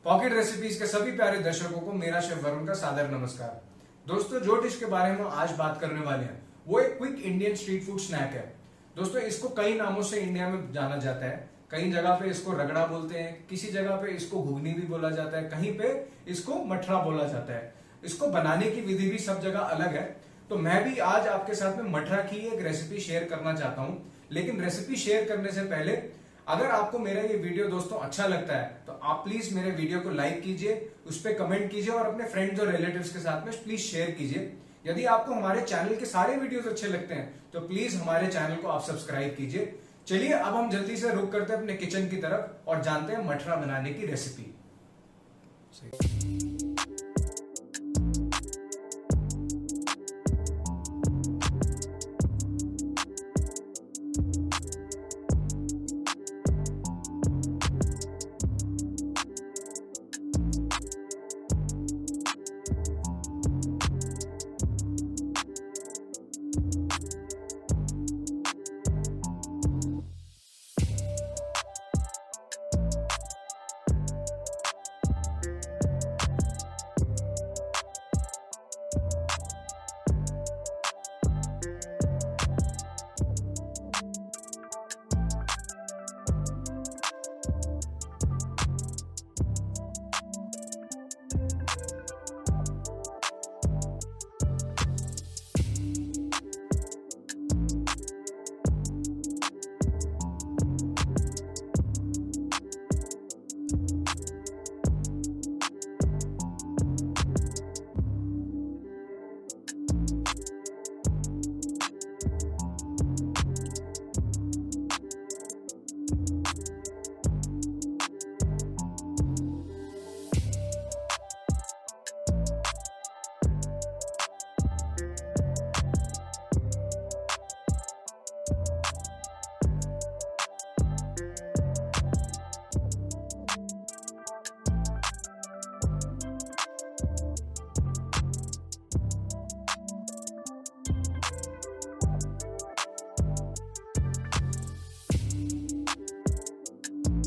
Pocket recipes के सभी प्यारे दर्शकों को मेरा शेफ वरुण का सादर नमस्कार। दोस्तों, जो डिश के बारे में आज बात करने वाले हैं वो एक quick Indian street food snack है। दोस्तों, इसको कई नामों से इंडिया में जाना जाता है। कई जगह पे इसको रगड़ा बोलते हैं, किसी जगह पे इसको घुगनी भी बोला जाता है, कहीं पे इसको मठरा बोला जाता है। इसको बनाने की विधि भी सब जगह अलग है। तो मैं भी आज आपके साथ में मठरा की एक रेसिपी शेयर करना चाहता हूं। लेकिन रेसिपी शेयर करने से पहले अगर आपको मेरा ये वीडियो दोस्तों अच्छा लगता है तो आप प्लीज मेरे वीडियो को लाइक कीजिए, उस पर कमेंट कीजिए और अपने फ्रेंड्स और रिलेटिव्स के साथ में प्लीज शेयर कीजिए। यदि आपको हमारे चैनल के सारे वीडियोस अच्छे लगते हैं तो प्लीज हमारे चैनल को आप सब्सक्राइब कीजिए। चलिए अब हम जल्दी से रुक करते हैं अपने किचन की तरफ और जानते हैं मठरा बनाने की रेसिपी।